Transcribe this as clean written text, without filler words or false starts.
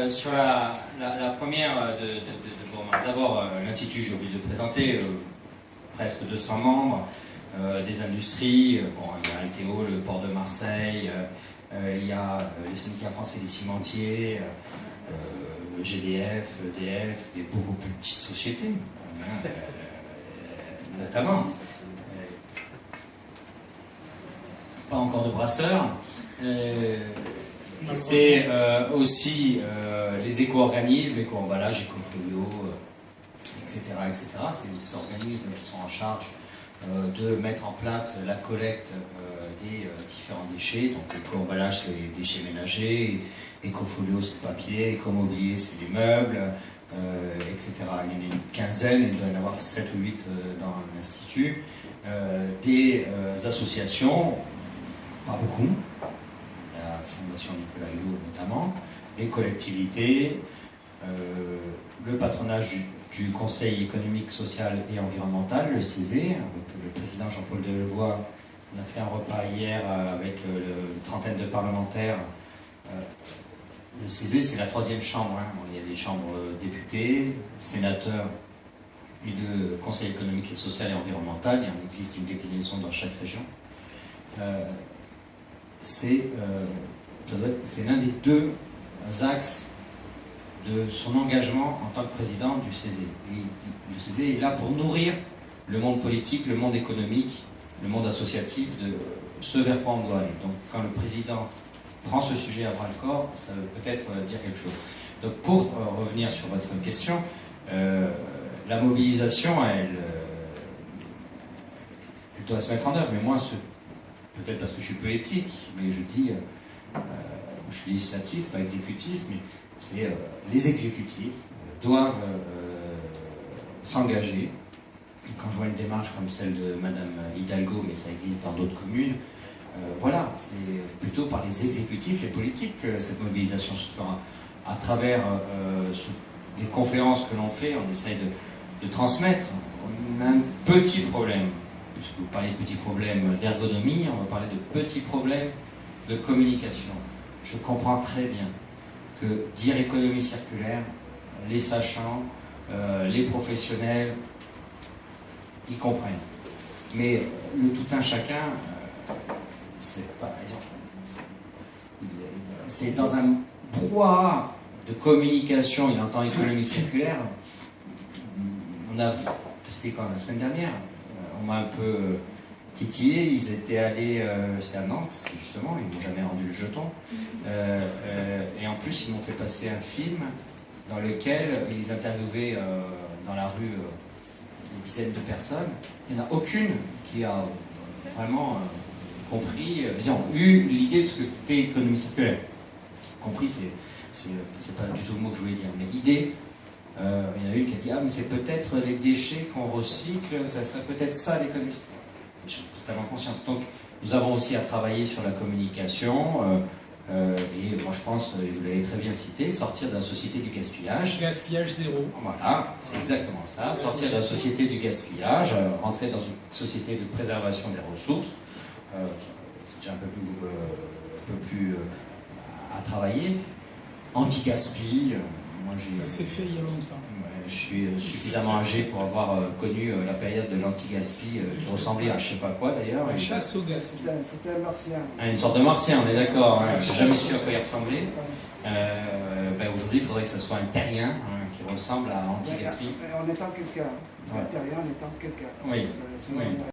Sur la première de vos remarques, d'abord, l'Institut, j'ai oublié de le présenter, presque 200 membres, des industries, bon, il y a Alteo, le port de Marseille, il y a le syndicat français des cimentiers, GDF, EDF, des beaucoup plus petites sociétés, notamment. Pas encore de brasseurs. C'est aussi les éco-organismes, éco-emballage, éco-folio, etc. C'est les organismes qui sont en charge de mettre en place la collecte des différents déchets. Donc éco-emballage, c'est les déchets ménagers, éco-folio, c'est le papier, éco-mobilier, c'est les meubles, etc. Il y en a une quinzaine, il doit y en avoir 7 ou 8 dans l'Institut. Des associations, pas beaucoup, la Fondation Nicolas Hulot notamment, les collectivités, le patronage du Conseil économique, social et environnemental, le CESE, avec le président Jean-Paul Delevoye. On a fait un repas hier avec une trentaine de parlementaires. Le CESE, c'est la 3e chambre. Hein. Il y a les chambres députés, sénateurs et le Conseil économique, et social et environnemental. Il en existe une déclinaison dans chaque région. C'est l'un des 2 axes de son engagement en tant que président du CESE. Le CESE est là pour nourrir le monde politique, le monde économique, le monde associatif de ce vers quoi on doit aller. Donc quand le président prend ce sujet à bras-le-corps, ça veut peut-être dire quelque chose. Donc pour revenir sur votre question, la mobilisation, elle doit se mettre en œuvre. Mais moi, peut-être parce que je suis poétique, mais je dis, je suis législatif, pas exécutif, mais les exécutifs doivent s'engager. Quand je vois une démarche comme celle de Madame Hidalgo, mais ça existe dans d'autres communes, voilà, c'est plutôt par les exécutifs, les politiques, que cette mobilisation se fera. À travers les conférences que l'on fait, on essaye de transmettre. On a un petit problème, puisque vous parlez de petits problèmes d'ergonomie, on va parler de petits problèmes de communication. Je comprends très bien que dire économie circulaire, les sachants, les professionnels, ils comprennent. Mais le tout un chacun, c'est pas c'est dans un brouhaha de communication. Il entend économie circulaire. On a testé quand la semaine dernière. On m'a un peu titillé. Ils étaient allés, c'était à Nantes, justement, ils n'ont jamais rendu le jeton. Et en plus, ils m'ont fait passer un film dans lequel ils interviewaient dans la rue des dizaines de personnes. Il n'y en a aucune qui a vraiment compris, disons, eu l'idée de ce que c'était économie circulaire. Compris, c'est pas du tout le mot que je voulais dire, mais l'idée, il y en a une qui a dit, ah mais c'est peut-être les déchets qu'on recycle, ça serait peut-être ça l'économie circulaire. Je suis totalement conscience. Donc nous avons aussi à travailler sur la communication, et moi je pense, vous l'avez très bien cité, sortir de la société du gaspillage. Gaspillage zéro. Voilà, c'est exactement ça, sortir de la société du gaspillage, rentrer dans une société de préservation des ressources. C'est déjà un peu plus à travailler. Anti-gaspi, ça s'est fait il y a longtemps. Je suis suffisamment âgé pour avoir connu la période de l'anti-gaspi qui ressemblait à je sais pas quoi d'ailleurs. La chasse au gaspi. C'était un martien. Une sorte de martien, on est d'accord. Je n'ai jamais su à quoi il ressemblait. Aujourd'hui, il faudrait que ce soit un terrien qui ressemble à anti-gaspi. En étant quelqu'un. Un terrien en étant quelqu'un. Oui.